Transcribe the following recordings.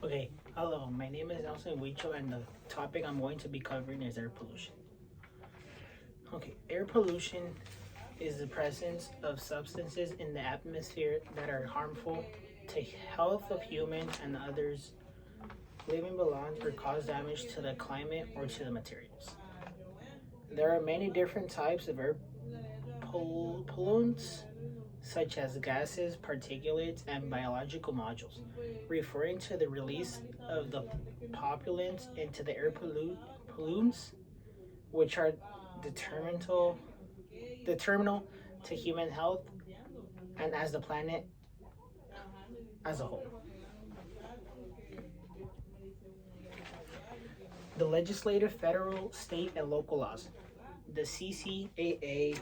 Okay, hello, my name is Nelson Huicho, and the topic I'm going to be covering is air pollution. Okay, air pollution is the presence of substances in the atmosphere that are harmful to health of humans and others living below or cause damage to the climate or to the materials. There are many different types of air pollutants, such as gases, particulates, and biological modules, referring to the release of the pollutants into the air pollutants, which are detrimental to human health and as the planet as a whole. The legislative, federal, state, and local laws. The CCAA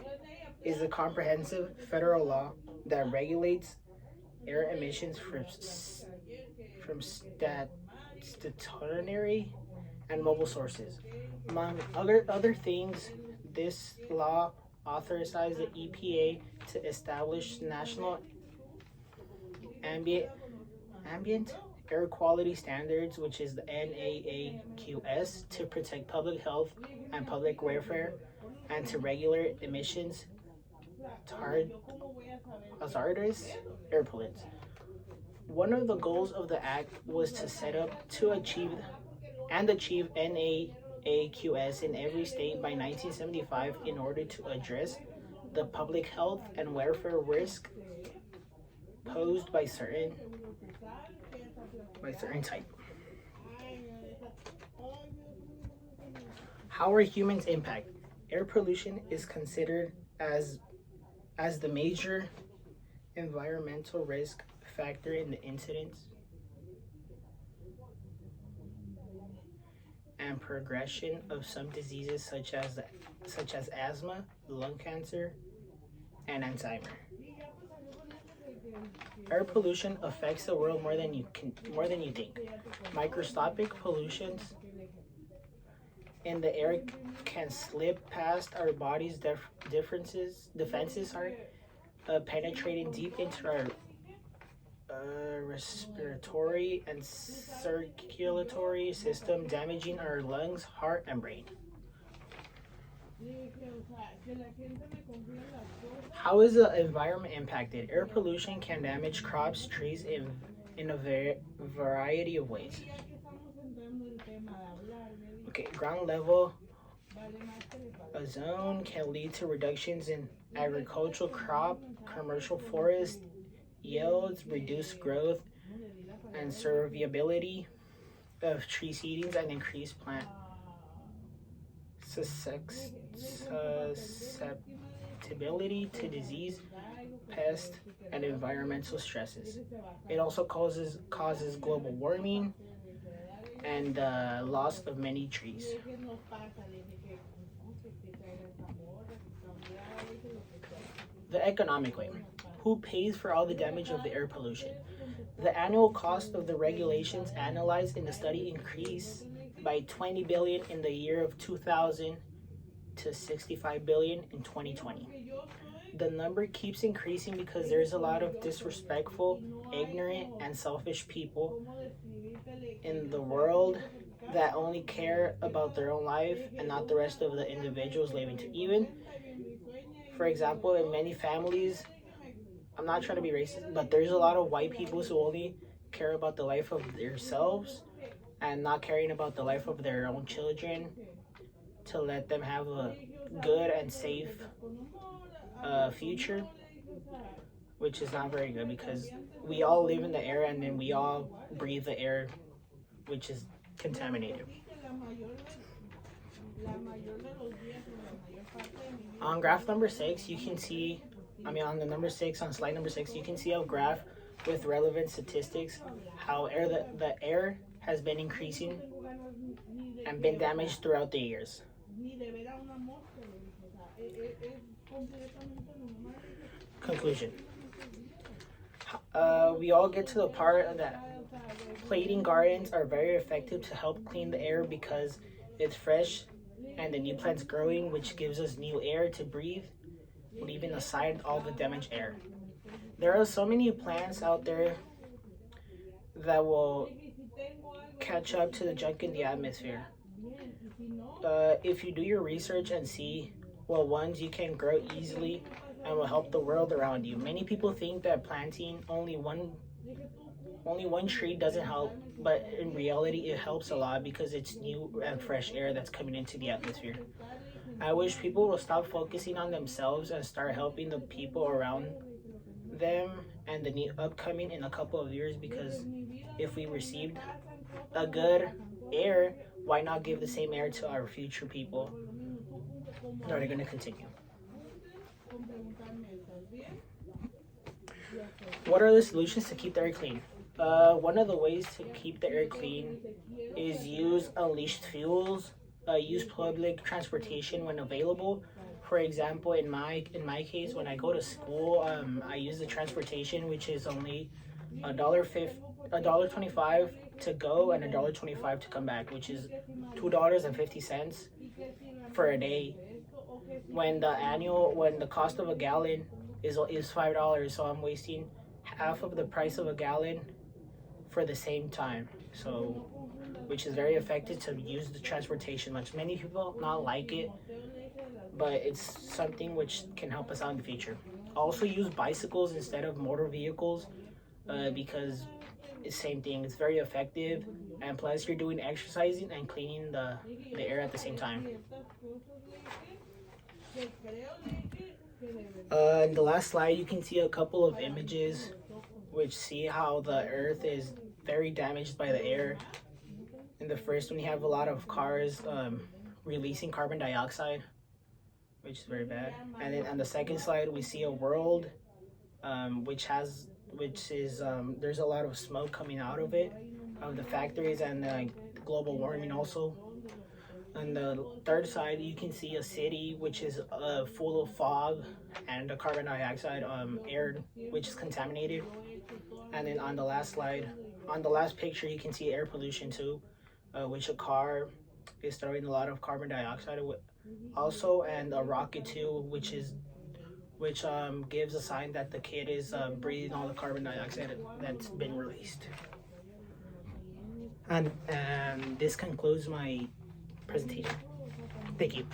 is a comprehensive federal law that regulates air emissions from stationary and mobile sources. Among other things, this law authorizes the EPA to establish national ambient air quality standards, which is the NAAQS, to protect public health and public welfare, and to regulate emissions hazardous air pollutants. One of the goals of the act was to set up to achieve NAAQS in every state by 1975 in order to address the public health and welfare risk posed by certain type. How are humans impacted? Air pollution is considered as the major environmental risk factor in the incidence and progression of some diseases such as asthma, lung cancer, and Alzheimer's. Air pollution affects the world more than you think. Microscopic pollutions in the air can slip past our body's defenses, penetrating deep into our respiratory and circulatory system, damaging our lungs, heart, and brain. How is the environment impacted? Air pollution can damage crops, trees in a variety of ways. Okay, ground level ozone can lead to reductions in agricultural crop, commercial forest yields, reduced growth and survivability of tree seedings, and increased plant susceptibility to disease, pest, and environmental stresses. It also causes global warming and loss of many trees. The economic way. Who pays for all the damage of the air pollution? The annual cost of the regulations analyzed in the study increased by 20 billion in the year of 2000 to 65 billion in 2020. The number keeps increasing because there's a lot of disrespectful, ignorant, and selfish people in the world that only care about their own life and not the rest of the individuals living to. Even, for example, in many families, I'm not trying to be racist, but there's a lot of white people who only care about the life of themselves and not caring about the life of their own children to let them have a good and safe future, which is not very good because we all live in the air and then we all breathe the air which is contaminated. On graph number 6, you can see, on slide number 6, you can see a graph with relevant statistics, how the air has been increasing and been damaged throughout the years. Conclusion. We all get to the part that plating gardens are very effective to help clean the air because it's fresh and the new plants growing, which gives us new air to breathe, leaving aside all the damaged air. There are so many plants out there that will catch up to the junk in the atmosphere. If you do your research and see what ones you can grow easily and will help the world around you. Many people think that planting only one tree doesn't help, but in reality it helps a lot because it's new and fresh air that's coming into the atmosphere. I wish people will stop focusing on themselves and start helping the people around them and the new upcoming in a couple of years, because if we received a good air, why not give the same air to our future people that are going to continue? What are the solutions to keep the air clean? One of the ways to keep the air clean is use unleashed fuels, use public transportation when available. For example, in my case, when I go to school, I use the transportation, which is only $1.25 to go and $1.25 to come back, which is $2.50 for a day. When the cost of a gallon is $5, so I'm wasting half of the price of a gallon for the same time. So, which is very effective to use the transportation. Much many people not like it, but it's something which can help us out in the future. Also use bicycles instead of motor vehicles, because it's the same thing. It's very effective, and plus you're doing exercising and cleaning the air at the same time. In the last slide, you can see a couple of images which see how the earth is very damaged by the air. In the first one, you have a lot of cars releasing carbon dioxide, which is very bad. And then on the second slide, we see a world there's a lot of smoke coming out of it, of the factories and global warming also. On the third side, you can see a city which is full of fog and the carbon dioxide air, which is contaminated. And then on the last slide, on the last picture, you can see air pollution too, which a car is throwing a lot of carbon dioxide also, and a rocket too, which gives a sign that the kid is breathing all the carbon dioxide that's been released. And this concludes my presentation. Thank you.